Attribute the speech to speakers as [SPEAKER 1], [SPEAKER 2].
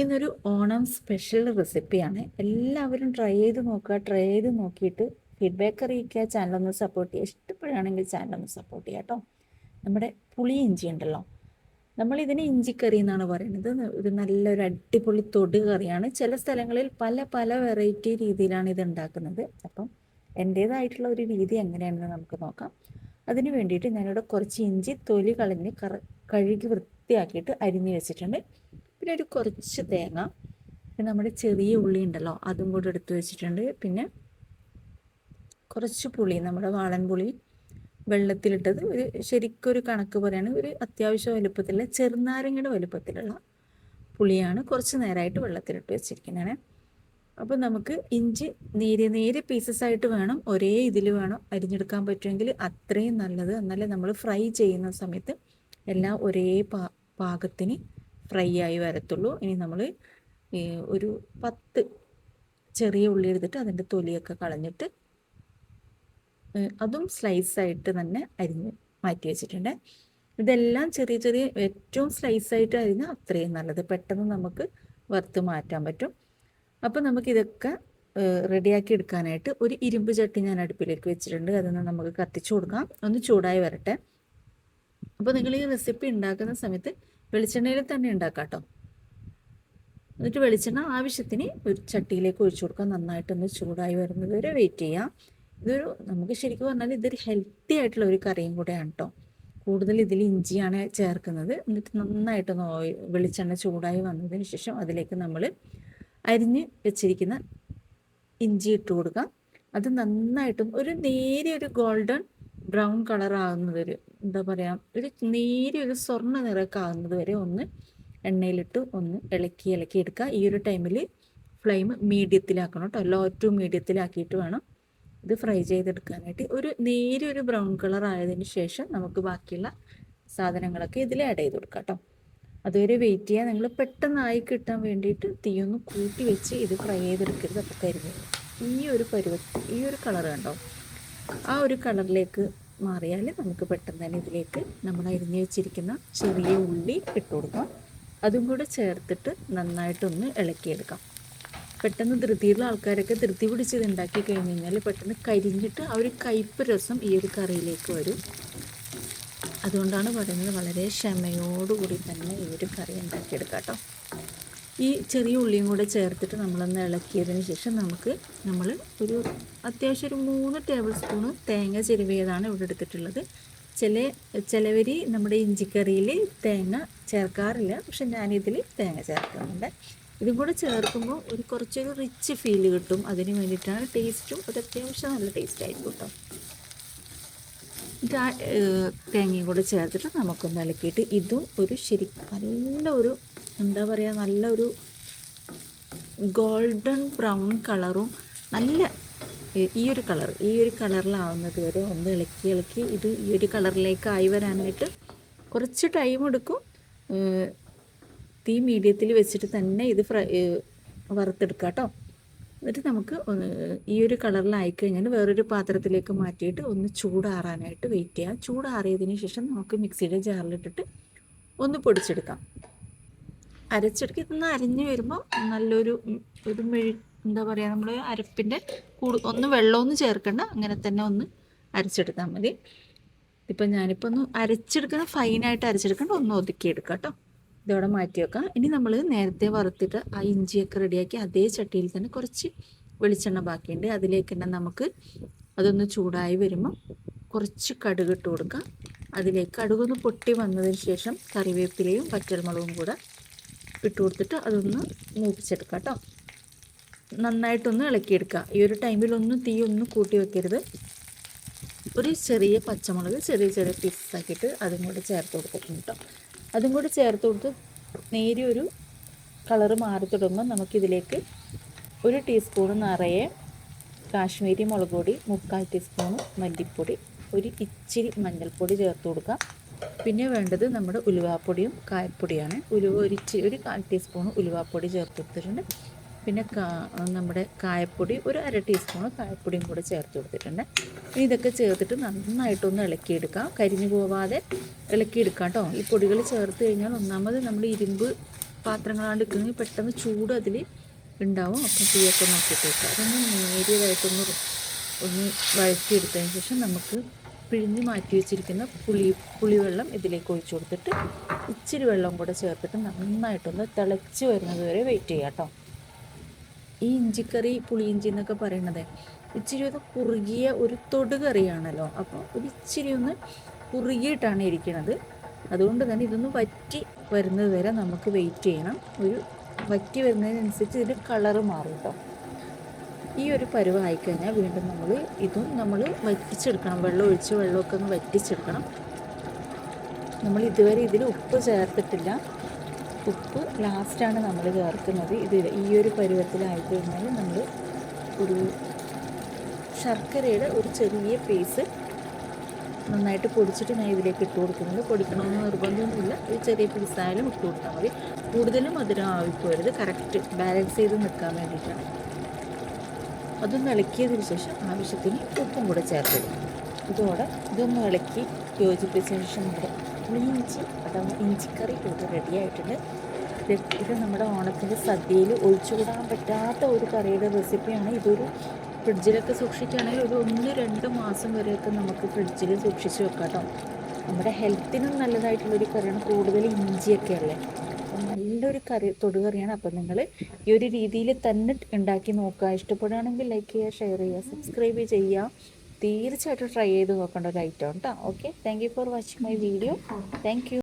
[SPEAKER 1] ഇന്നൊരു ഓണം സ്പെഷ്യൽ റെസിപ്പിയാണ്. എല്ലാവരും ട്രൈ ചെയ്ത് നോക്കുക. ട്രൈ ചെയ്ത് നോക്കിയിട്ട് ഫീഡ്ബാക്ക് അറിയിക്കുക. ചാനലൊന്ന് സപ്പോർട്ട് ചെയ്യുക. ഇഷ്ടപ്പെടുകയാണെങ്കിൽ ചാനലൊന്ന് സപ്പോർട്ട് ചെയ്യുക കേട്ടോ. നമ്മുടെ പുളി ഇഞ്ചി ഉണ്ടല്ലോ, നമ്മളിതിന് ഇഞ്ചിക്കറി എന്നാണ് പറയുന്നത്. ഒരു നല്ലൊരു അടിപൊളി തൊട് കറിയാണ്. ചില സ്ഥലങ്ങളിൽ പല പല വെറൈറ്റി രീതിയിലാണ് ഇത് ഉണ്ടാക്കുന്നത്. അപ്പം എൻ്റേതായിട്ടുള്ള ഒരു രീതി എങ്ങനെയാണെന്ന് നമുക്ക് നോക്കാം. അതിന് വേണ്ടിയിട്ട് ഞാനിവിടെ കുറച്ച് ഇഞ്ചി തൊലി കളഞ്ഞ് കഴുകി വൃത്തിയാക്കിയിട്ട് അരിഞ്ഞ് വെച്ചിട്ടുണ്ട്. പിന്നെ ഒരു കുറച്ച് തേങ്ങ, പിന്നെ നമ്മുടെ ചെറിയ ഉള്ളി ഉണ്ടല്ലോ അതും കൂടെ എടുത്ത് വെച്ചിട്ടുണ്ട്. പിന്നെ കുറച്ച് പുളി, നമ്മുടെ വാളൻ പുളി വെള്ളത്തിലിട്ടത്, ഒരു ശരിക്കൊരു കണക്ക് പറയുകയാണ്, ഒരു അത്യാവശ്യം വലുപ്പത്തിലുള്ള ചെറുനാരങ്ങയുടെ വലുപ്പത്തിലുള്ള പുളിയാണ് കുറച്ച് നേരമായിട്ട് വെള്ളത്തിലിട്ട് വെച്ചിരിക്കുന്നത്. അപ്പോൾ നമുക്ക് ഇഞ്ചി നേരിയ പീസസ് ആയിട്ട് വേണം, ഒരേ ഇതിൽ വേണം അരിഞ്ഞെടുക്കാൻ പറ്റുമെങ്കിൽ അത്രയും നല്ലത്. എന്നാലേ നമ്മൾ ഫ്രൈ ചെയ്യുന്ന സമയത്ത് എല്ലാം ഒരേ പാകത്തിന് ഫ്രൈ ആയി വരത്തുള്ളൂ. ഇനി നമ്മൾ ഒരു 10 ചെറിയ ഉള്ളി എടുത്തിട്ട് അതിൻ്റെ തൊലിയൊക്കെ കളഞ്ഞിട്ട് അതും സ്ലൈസായിട്ട് തന്നെ അരിഞ്ഞ് മാറ്റി വെച്ചിട്ടുണ്ട്. ഇതെല്ലാം ചെറിയ ചെറിയ ഏറ്റവും സ്ലൈസായിട്ട് അരിഞ്ഞാൽ അത്രയും നല്ലത്, പെട്ടെന്ന് നമുക്ക് വറുത്ത് മാറ്റാൻ പറ്റും. അപ്പോൾ നമുക്കിതൊക്കെ റെഡിയാക്കി എടുക്കാനായിട്ട് ഒരു ഇരുമ്പ് ചട്ടി ഞാൻ അടുപ്പിലേക്ക് വെച്ചിട്ടുണ്ട്. അതൊന്ന് നമുക്ക് കത്തിച്ചു കൊടുക്കാം, ഒന്ന് ചൂടായി വരട്ടെ. അപ്പോൾ നിങ്ങൾ ഈ റെസിപ്പി ഉണ്ടാക്കുന്ന സമയത്ത് വെളിച്ചെണ്ണയിൽ തന്നെ ഉണ്ടാക്കാം കേട്ടോ. എന്നിട്ട് വെളിച്ചെണ്ണ ആവശ്യത്തിന് ഒരു ചട്ടിയിലേക്ക് ഒഴിച്ചു കൊടുക്കാം. നന്നായിട്ടൊന്ന് ചൂടായി വരുന്നത് വരെ വെയിറ്റ് ചെയ്യാം. ഇതൊരു, നമുക്ക് ശരിക്കും പറഞ്ഞാൽ ഇതൊരു ഹെൽത്തി ആയിട്ടുള്ള ഒരു കറിയും കൂടെയാണ് കേട്ടോ. കൂടുതൽ ഇതിൽ ഇഞ്ചിയാണ് ചേർക്കുന്നത്. എന്നിട്ട് നന്നായിട്ടൊന്ന് വെളിച്ചെണ്ണ ചൂടായി വന്നതിന് ശേഷം അതിലേക്ക് നമ്മൾ അരിഞ്ഞ് വെച്ചിരിക്കുന്ന ഇഞ്ചി ഇട്ട് കൊടുക്കാം. അത് നന്നായിട്ടും ഒരു നേരിയൊരു ഗോൾഡൻ ബ്രൗൺ കളർ ആകുന്നത് വരെ, എന്താ പറയുക, ഒരു നേരിയൊരു സ്വർണ്ണ നിറമൊക്കെ ആകുന്നത് വരെ ഒന്ന് എണ്ണയിലിട്ട് ഒന്ന് ഇളക്കി എടുക്കുക. ഈ ഒരു ടൈമിൽ ഫ്ലെയിം മീഡിയത്തിലാക്കണം കേട്ടോ. ലോ ടു മീഡിയത്തിലാക്കിയിട്ട് വേണം ഇത് ഫ്രൈ ചെയ്തെടുക്കാനായിട്ട്. ഒരു നേരിയൊരു ബ്രൗൺ കളർ ആയതിന് ശേഷം നമുക്ക് ബാക്കിയുള്ള സാധനങ്ങളൊക്കെ ഇതിൽ ആഡ് ചെയ്ത് കൊടുക്കാം കേട്ടോ. അതുവരെ വെയിറ്റ് ചെയ്യുക. നിങ്ങൾ പെട്ടെന്നായി കിട്ടാൻ വേണ്ടിയിട്ട് തീയൊന്ന് കൂട്ടി വെച്ച് ഇത് ഫ്രൈ ചെയ്തെടുക്കരുത്. അപ്പോൾ കരിഞ്ഞു ഈ ഒരു ഈ ഒരു കളർ കണ്ടോ, ആ ഒരു കളറിലേക്ക് മാറിയാൽ നമുക്ക് പെട്ടെന്ന് തന്നെ ഇതിലേക്ക് നമ്മൾ അരിഞ്ഞു വെച്ചിരിക്കുന്ന ചെറിയ ഉള്ളി ഇട്ട് കൊടുക്കാം. അതും കൂടെ ചേർത്തിട്ട് നന്നായിട്ടൊന്ന് ഇളക്കിയെടുക്കാം. പെട്ടെന്ന് ധൃതിയുള്ള ആൾക്കാരൊക്കെ ധൃതി പിടിച്ചത് ഉണ്ടാക്കി കഴിഞ്ഞ് കഴിഞ്ഞാൽ പെട്ടെന്ന് കരിഞ്ഞിട്ട് ആ ഒരു കയ്പ്പ് രസം ഈ ഒരു കറിയിലേക്ക് വരും. അതുകൊണ്ടാണ് പറയുന്നത് വളരെ ക്ഷമയോടുകൂടി തന്നെ ഈ ഒരു കറി ഉണ്ടാക്കിയെടുക്കാം കേട്ടോ. ഈ ചെറിയ ഉള്ളിയും കൂടെ ചേർത്തിട്ട് നമ്മളൊന്ന് ഇളക്കിയതിന് ശേഷം നമ്മൾ ഒരു അത്യാവശ്യം ഒരു 3 ടേബിൾ സ്പൂണ് തേങ്ങ ചിരവിയതാണ് ഇവിടെ എടുത്തിട്ടുള്ളത്. ചിലവർ നമ്മുടെ ഇഞ്ചിക്കറിയിൽ തേങ്ങ ചേർക്കാറില്ല, പക്ഷെ ഞാനിതിൽ തേങ്ങ ചേർക്കുന്നുണ്ട്. ഇതും കൂടെ ചേർക്കുമ്പോൾ കുറച്ചൊരു റിച്ച് ഫീല് കിട്ടും. അതിന് വേണ്ടിയിട്ടാണ്. ടേസ്റ്റും ഒരു അത്യാവശ്യം നല്ല ടേസ്റ്റ് ആയിരിക്കും കേട്ടോ. തേങ്ങയും കൂടെ ചേർത്തിട്ട് നമുക്കൊന്ന് ഇളക്കിയിട്ട് ഇതും ഒരു നല്ലൊരു, എന്താ പറയുക, നല്ലൊരു ഗോൾഡൻ ബ്രൗൺ കളറും നല്ല ഈ ഒരു കളറിലാവുന്നത് വരെ ഒന്ന് ഇളക്കി ഇത് ഈ ഒരു കളറിലേക്ക് ആയി വരാനായിട്ട് കുറച്ച് ടൈം എടുക്കും. തീ മീഡിയത്തിൽ വെച്ചിട്ട് തന്നെ ഇത് വറുത്തെടുക്കാം കേട്ടോ. എന്നിട്ട് നമുക്ക് ഈ ഒരു കളറിലായിക്കഴിഞ്ഞാൽ വേറൊരു പാത്രത്തിലേക്ക് മാറ്റിയിട്ട് ഒന്ന് ചൂടാറാനായിട്ട് വെയിറ്റ് ചെയ്യാം. ചൂടാറിയതിന് ശേഷം നമുക്ക് മിക്സിയുടെ ജാറിലിട്ടിട്ട് ഒന്ന് പൊടിച്ചെടുക്കാം. ഇതൊന്ന് അരിഞ്ഞ് വരുമ്പോൾ നല്ലൊരു എന്താ പറയുക, നമ്മൾ അരപ്പിൻ്റെ ഒന്ന് വെള്ളമൊന്നും ചേർക്കണ്ട, അങ്ങനെ തന്നെ ഒന്ന് അരച്ചെടുത്താൽ മതി. ഇപ്പം ഞാനിപ്പോൾ ഒന്ന് ഫൈനായിട്ട് അരച്ചെടുക്കണ്ട, ഒന്ന് ഒതുക്കിയെടുക്കാം കേട്ടോ. ഇതോടെ മാറ്റി വെക്കാം. ഇനി നമ്മൾ നേരത്തെ വറുത്തിട്ട് ആ ഇഞ്ചിയൊക്കെ റെഡിയാക്കി അതേ ചട്ടിയിൽ തന്നെ കുറച്ച് വെളിച്ചെണ്ണ ബാക്കിയുണ്ട്. അതിലേക്ക് തന്നെ നമുക്ക് അതൊന്ന് ചൂടായി വരുമ്പോൾ കുറച്ച് കടുക് ഇട്ട് കൊടുക്കാം. അതിലേക്ക് കടുകൊന്ന് പൊട്ടി വന്നതിന് ശേഷം കറിവേപ്പിലയും പച്ചമുളകും കൂടെ ഇട്ട് കൊടുത്തിട്ട് അതൊന്ന് മൂപ്പിച്ചെടുക്കാം കേട്ടോ. നന്നായിട്ടൊന്ന് ഇളക്കിയെടുക്കുക. ഈ ഒരു ടൈമിലൊന്നും തീ ഒന്നും കൂട്ടി വെക്കരുത്. ഒരു ചെറിയ പച്ചമുളക് ചെറിയ പീസാക്കിയിട്ട് അതും കൂടെ ചേർത്ത് കൊടുത്തിട്ടുണ്ട് കേട്ടോ. അതും കൂടി ചേർത്ത് കൊടുത്ത് നേരിയൊരു കളറ് മാറി തുടങ്ങുമ്പോൾ നമുക്കിതിലേക്ക് 1 ടീസ്പൂൺ നിറയെ കാശ്മീരി മുളക് പൊടി, 3/4 ടീസ്പൂൺ മല്ലിപ്പൊടി, ഒരു ഇച്ചിരി മഞ്ഞൾപ്പൊടി ചേർത്ത് കൊടുക്കാം. പിന്നെ വേണ്ടത് നമ്മുടെ ഉലുവാപ്പൊടിയും കായപ്പൊടിയാണ്. ഒരു 1/4 ടീസ്പൂൺ ഉലുവാപ്പൊടി ചേർത്ത് കൊടുത്തിട്ടുണ്ട്. പിന്നെ നമ്മുടെ കായപ്പൊടി ഒരു 1/2 ടീസ്പൂൺ കായപ്പൊടിയും കൂടെ ചേർത്ത് കൊടുത്തിട്ടുണ്ട്. ഇനി ഇതൊക്കെ ചേർത്തിട്ട് നന്നായിട്ടൊന്ന് ഇളക്കിയെടുക്കാം. കരിഞ്ഞു പോവാതെ ഇളക്കിയെടുക്കാം കേട്ടോ. ഈ പൊടികൾ ചേർത്ത് കഴിഞ്ഞാൽ ഒന്നാമത് നമ്മൾ ഇരുമ്പ് പാത്രങ്ങളാണ്ട് നിൽക്കുന്നത് പെട്ടെന്ന് ചൂട് അതിൽ ഉണ്ടാവും. അപ്പം തീയൊക്കെ നോക്കിയിട്ട് വെക്കുക. അതൊന്ന് നേരിയതായിട്ടൊന്ന് വഴറ്റിയെടുത്തതിന് ശേഷം നമുക്ക് പിഴിഞ്ഞ് മാറ്റി വെച്ചിരിക്കുന്ന പുളിവെള്ളം ഇതിലേക്ക് ഒഴിച്ചു കൊടുത്തിട്ട് ഇച്ചിരി വെള്ളം കൂടെ ചേർത്തിട്ട് നന്നായിട്ടൊന്ന് തിളച്ച് വരുന്നത് വരെ വെയിറ്റ് ചെയ്യാം കേട്ടോ. ഈ ഇഞ്ചിക്കറി പുളിയിഞ്ചി എന്നൊക്കെ പറയണത് ഇച്ചിരി ഒന്ന് കുറുകിയ ഒരു തൊടുകറിയാണല്ലോ. അപ്പോൾ ഒരു ഇച്ചിരി ഒന്ന് കുറുകിയിട്ടാണ് ഇരിക്കുന്നത്. അതുകൊണ്ട് തന്നെ ഇതൊന്ന് വറ്റി വരുന്നത് വരെ നമുക്ക് വെയിറ്റ് ചെയ്യണം. ഒരു വറ്റി വരുന്നതിനനുസരിച്ച് ഇതിൻ്റെ കളറ് മാറും കേട്ടോ. ഈ ഒരു പരുവായിക്കഴിഞ്ഞാൽ വീണ്ടും നമ്മൾ വറ്റിച്ചെടുക്കണം. വെള്ളമൊക്കെ ഒന്ന് വറ്റിച്ചെടുക്കണം. നമ്മൾ ഇതുവരെ ഇതിൽ ഉപ്പ് ചേർത്തിട്ടില്ല. ഉപ്പ് ലാസ്റ്റാണ് നമ്മൾ ചേർക്കുന്നത്. ഈ ഒരു പരുവത്തിലായി കഴിഞ്ഞാൽ നമ്മൾ ഒരു ശർക്കരയുടെ ഒരു ചെറിയ പീസ് നന്നായിട്ട് പൊടിച്ചിട്ട് ഞാൻ ഇതിലേക്ക് ഇട്ട് കൊടുക്കുന്നുണ്ട്. പൊടിക്കണമെന്ന് നിർബന്ധമൊന്നുമില്ല. ഒരു ചെറിയ പീസായാലും ഇട്ട് കൊടുത്താൽ മതി. കൂടുതലും മധുരം ആവിപ്പോരുത്. കറക്റ്റ് ബാലൻസ് ചെയ്ത് നിൽക്കാൻ വേണ്ടിയിട്ടാണ്. അതൊന്ന് ഇളക്കിയതിന് ശേഷം ആവശ്യത്തിന് ഉപ്പും കൂടെ ചേർത്തിടും. ഇതൊന്ന് ഇളക്കി യോജിപ്പിച്ചതിന് ശേഷം നമ്മുടെ പുളിയിഞ്ചി അഥവാ ഇഞ്ചിക്കറി ഇവിടെ റെഡി ആയിട്ടുണ്ട്. ഇത് നമ്മുടെ ഓണത്തിൻ്റെ സദ്യയിൽ ഒഴിച്ചുകൂടാൻ പറ്റാത്ത ഒരു കറിയുടെ റെസിപ്പിയാണ്. ഇതൊരു ഫ്രിഡ്ജിലൊക്കെ സൂക്ഷിക്കുകയാണെങ്കിൽ ഒരു 1-2 മാസം വരെയൊക്കെ നമുക്ക് ഫ്രിഡ്ജിൽ സൂക്ഷിച്ച് വെക്കാം കേട്ടോ. നമ്മുടെ ഹെൽത്തിനും നല്ലതായിട്ടുള്ളൊരു കറിയാണ്. കൂടുതൽ ഇഞ്ചിയൊക്കെ അല്ലേ, അപ്പം നല്ലൊരു തൊടുകറിയാണ്. അപ്പം നിങ്ങൾ ഈ ഒരു രീതിയിൽ തന്നെ ഉണ്ടാക്കി നോക്കുക. ഇഷ്ടപ്പെടുകയാണെങ്കിൽ ലൈക്ക് ചെയ്യുക, ഷെയർ ചെയ്യുക, സബ്സ്ക്രൈബ് ചെയ്യുക. തീർച്ചയായിട്ടും ട്രൈ ചെയ്ത് നോക്കേണ്ട ഒരു ഐറ്റം കേട്ടോ. Okay, thank you for watching my video. Thank you.